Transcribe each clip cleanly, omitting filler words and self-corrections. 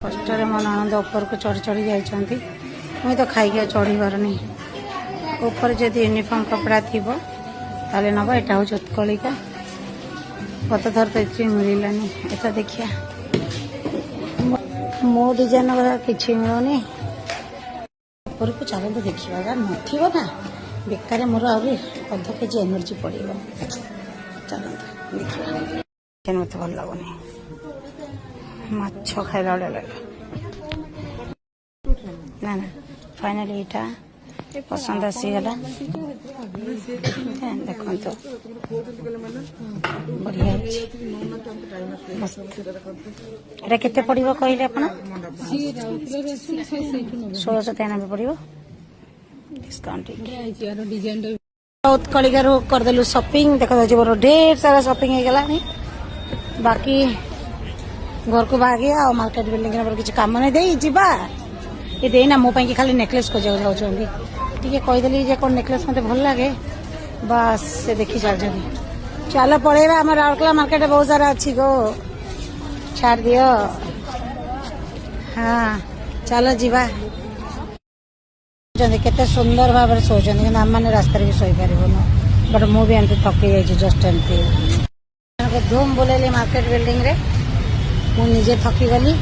कष्ट मो ननद ऊपर को चढ़ी चढ़ी जाइंट मुई तो खाई चढ़ी पारनी ऊपर जब यूनिफॉर्म कपड़ा थी ताले नब यहाँ हूँ उत्कलिका गत थर तो ये मिलानी एटा देखिया मो डिजाइन कि मिलूनी ऊपर को चलते देखा यार नथिबो ना बेकार मोर आहरी अध केजी एनर्जी पड़ो चलते देखा मत भल लगुनि माछ खाइला लगे ना ना फाइनली यहाँ पसंद आसीगला देखो तो बढ़िया एटा केते पड़िबो कहले आपण 1693 पड़िबो डिस्काउंट उत्कलिका करदेलु शॉपिंग देखो मोर ढेर सारा शॉपिंग हो गला बाकी घर को बागे आ मार्केट बिल्डिंग किसी कम नहीं दे जीवा ये देना मो पाई खाली नेकलेस को जाऊँगी टी कहीदेली जे कौन नेकलेस मत भल लगे बस से देखी चल चलो पड़ेगा आम राउरकेला मार्केट बहुत सारा अच्छी गो छाड़ दियो हाँ चलो जीवा केते सुंदर भाव में शोचती कि आम मैंने रास्तार भी शोई पार बट मुझे एमती थकी जाइए जस्ट एमती धूम बुलेली मार्केट बिल्डिंग रे मुझे थकी गली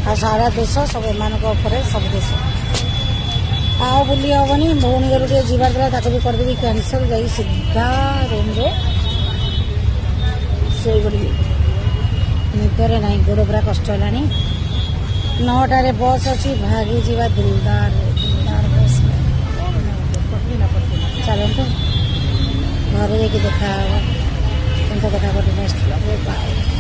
आ सारा देश सब एम सब देश आओ बुली हेनी भौणी घर टे जीवार भी करदेवी कैनसल जा सीधा रूम रे शोई पड़ी निदरे ना गोड़ पूरा कष्ट है 9टार बस अच्छी भागी जीवा दिलदार बस चलते घर जाकि देखा देखा नेक्स्ट बाय।